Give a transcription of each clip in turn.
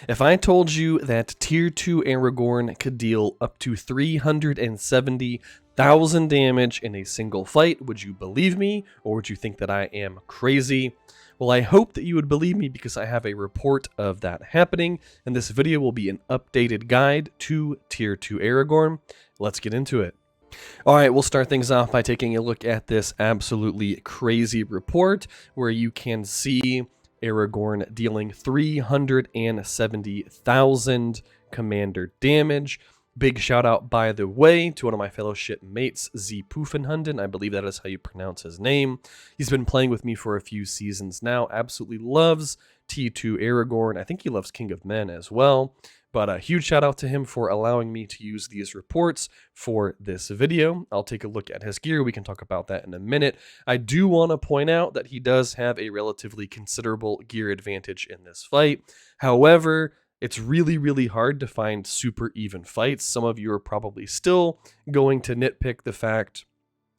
If I told you that Tier 2 Aragorn could deal up to 370,000 damage in a single fight, would you believe me, or would you think that I am crazy? Well, I hope that you would believe me because I have a report of that happening, and this video will be an updated guide to Tier 2 Aragorn. Let's get into it. Alright, we'll start things off by taking a look at this absolutely crazy report where you can see Aragorn dealing 370,000 commander damage. Big shout out, by the way, to one of my fellow shipmates, Ze Poofenhunden. I believe that is how you pronounce his name. He's been playing with me for a few seasons now. Absolutely loves T2 Aragorn. I think he loves King of Men as well. But a huge shout out to him for allowing me to use these reports for this video. I'll take a look at his gear. We can talk about that in a minute. I do want to point out that he does have a relatively considerable gear advantage in this fight. However, it's really hard to find super even fights. Some of you are probably still going to nitpick the fact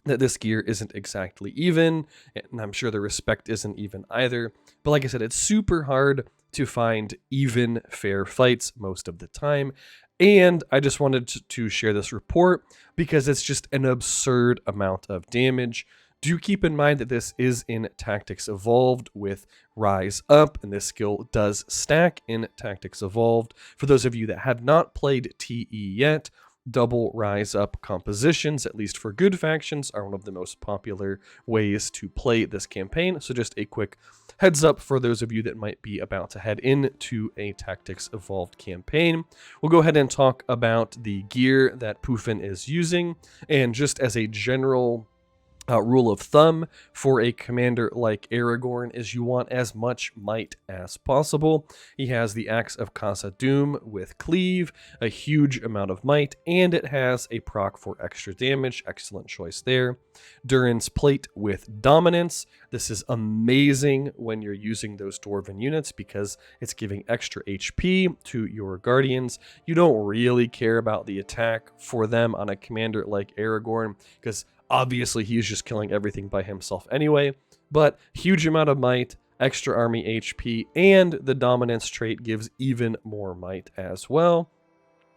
that this gear isn't exactly even, and I'm sure the respect isn't even either. But like I said, it's super hard to find even fair fights most of the time. And I just wanted to share this report because it's just an absurd amount of damage. Do keep in mind that this is in Tactics Evolved with Rise Up, and this skill does stack in Tactics Evolved. For those of you that have not played TE yet, double Rise Up compositions, at least for good factions, are one of the most popular ways to play this campaign. So just a quick heads up for those of you that might be about to head into a Tactics Evolved campaign. We'll go ahead and talk about the gear that Poofen is using, and just as a general rule of thumb for a commander like Aragorn is you want as much might as possible. He has the Axe of Khazad-dûm with Cleave, a huge amount of might, and it has a proc for extra damage. Excellent choice there. Durin's Plate with Dominance. This is amazing when you're using those Dwarven units because it's giving extra HP to your Guardians. You don't really care about the attack for them on a commander like Aragorn because obviously, he's just killing everything by himself anyway, but huge amount of might, extra army HP, and the dominance trait gives even more might as well.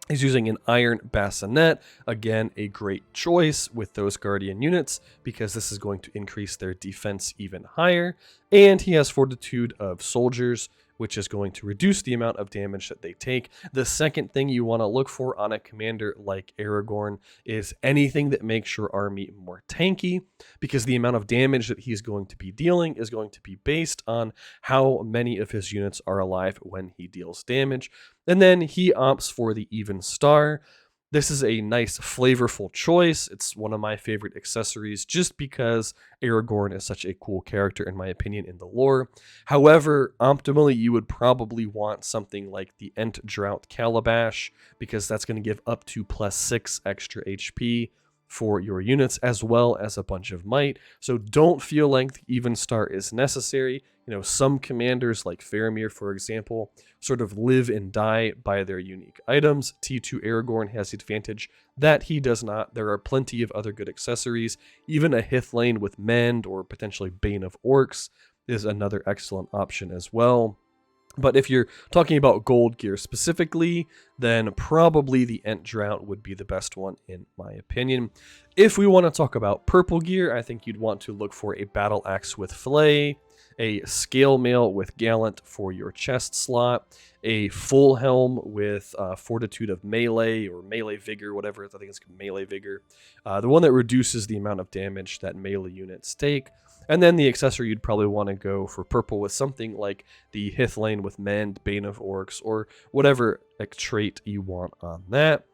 He's using an Iron Bassinet, again, a great choice with those Guardian units because this is going to increase their defense even higher, and he has Fortitude of Soldiers, which is going to reduce the amount of damage that they take. The second thing you want to look for on a commander like Aragorn is anything that makes your army more tanky, because the amount of damage that he's going to be dealing is going to be based on how many of his units are alive when he deals damage. And then he opts for the Even Star. This is a nice, flavorful choice. It's one of my favorite accessories just because Aragorn is such a cool character, in my opinion, in the lore. However, optimally, you would probably want something like the Ent Drought Calabash because that's going to give up to +6 extra HP for your units as well as a bunch of might. So don't feel like the Even Star is necessary. You know, some commanders like Faramir, for example, sort of live and die by their unique items. T2 Aragorn has the advantage that he does not. There are plenty of other good accessories. Even a Hithlane with Mend or potentially Bane of Orcs is another excellent option as well. But if you're talking about gold gear specifically, then probably the Ent Drought would be the best one in my opinion. If we want to talk about purple gear, I think you'd want to look for a Battle Axe with Flay, a Scale Mail with Gallant for your chest slot, a full helm with Fortitude of Melee or Melee Vigor, whatever. I think it's Melee Vigor. The one that reduces the amount of damage that melee units take. And then the accessory you'd probably want to go for purple with something like the Hithlane with Mend, Bane of Orcs, or whatever trait you want on that.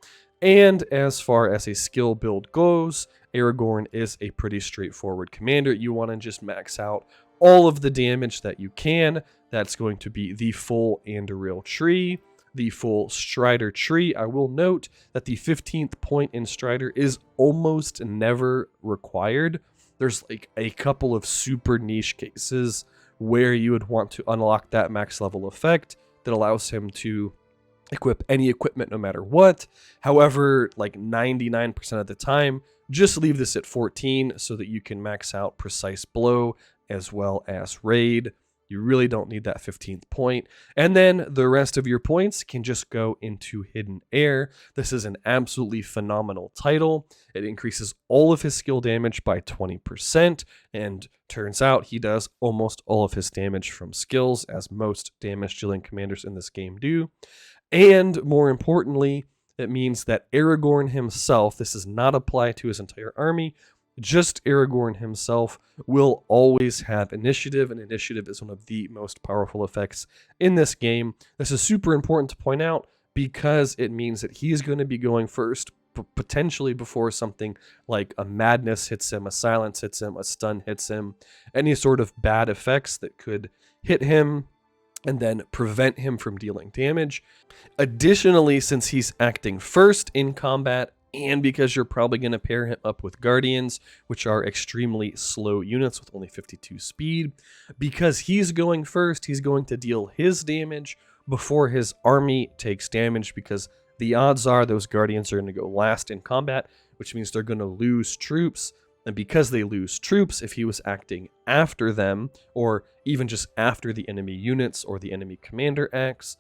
And as far as a skill build goes, Aragorn is a pretty straightforward commander. You want to just max out all of the damage that you can. That's going to be the full Anduril tree, the full Strider tree. I will note that the 15th point in Strider is almost never required. There's like a couple of super niche cases where you would want to unlock that max level effect that allows him to equip any equipment no matter what. However, like 99% of the time, just leave this at 14 so that you can max out Precise Blow as well as Raid. You really don't need that 15th point. And then the rest of your points can just go into Hidden Air. This is an absolutely phenomenal title. It increases all of his skill damage by 20%, and turns out he does almost all of his damage from skills, as most damage dealing commanders in this game do. And more importantly, it means that Aragorn himself, this does not apply to his entire army, just Aragorn himself will always have initiative, and initiative is one of the most powerful effects in this game. This is super important to point out because it means that he's going to be going first, potentially before something like a madness hits him, a silence hits him, a stun hits him, any sort of bad effects that could hit him and then prevent him from dealing damage. Additionally, since he's acting first in combat, and because you're probably going to pair him up with Guardians, which are extremely slow units with only 52 speed, because he's going first, he's going to deal his damage before his army takes damage, because the odds are those Guardians are going to go last in combat, which means they're going to lose troops. And because they lose troops, if he was acting after them, or even just after the enemy units or the enemy commander acts,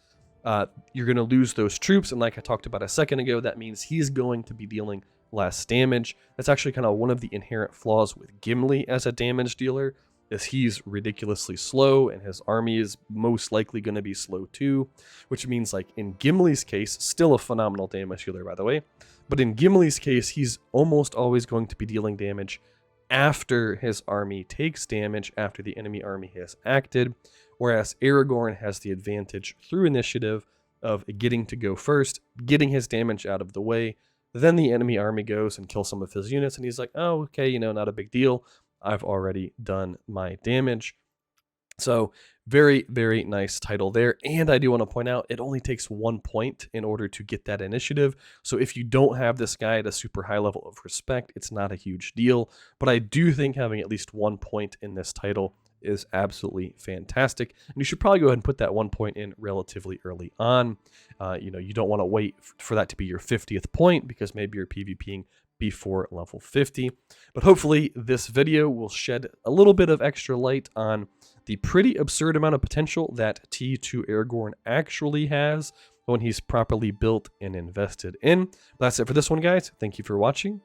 you're going to lose those troops. And like I talked about a second ago, that means he's going to be dealing less damage. That's actually kind of one of the inherent flaws with Gimli as a damage dealer, is he's ridiculously slow and his army is most likely going to be slow too, which means like in Gimli's case, still a phenomenal damage dealer by the way, but in Gimli's case, he's almost always going to be dealing damage after his army takes damage, after the enemy army has acted, whereas Aragorn has the advantage through initiative of getting to go first, getting his damage out of the way, then the enemy army goes and kills some of his units, and he's like, oh, okay, you know, not a big deal. I've already done my damage. So very, very nice title there. And I do want to point out, it only takes 1 point in order to get that initiative. So if you don't have this guy at a super high level of respect, it's not a huge deal. But I do think having at least 1 point in this title is absolutely fantastic. And you should probably go ahead and put that 1 point in relatively early on. You don't want to wait for that to be your 50th point, because maybe you're PvPing before level 50. But hopefully this video will shed a little bit of extra light on the pretty absurd amount of potential that T2 Aragorn actually has when he's properly built and invested in. But that's it for this one, guys. Thank you for watching,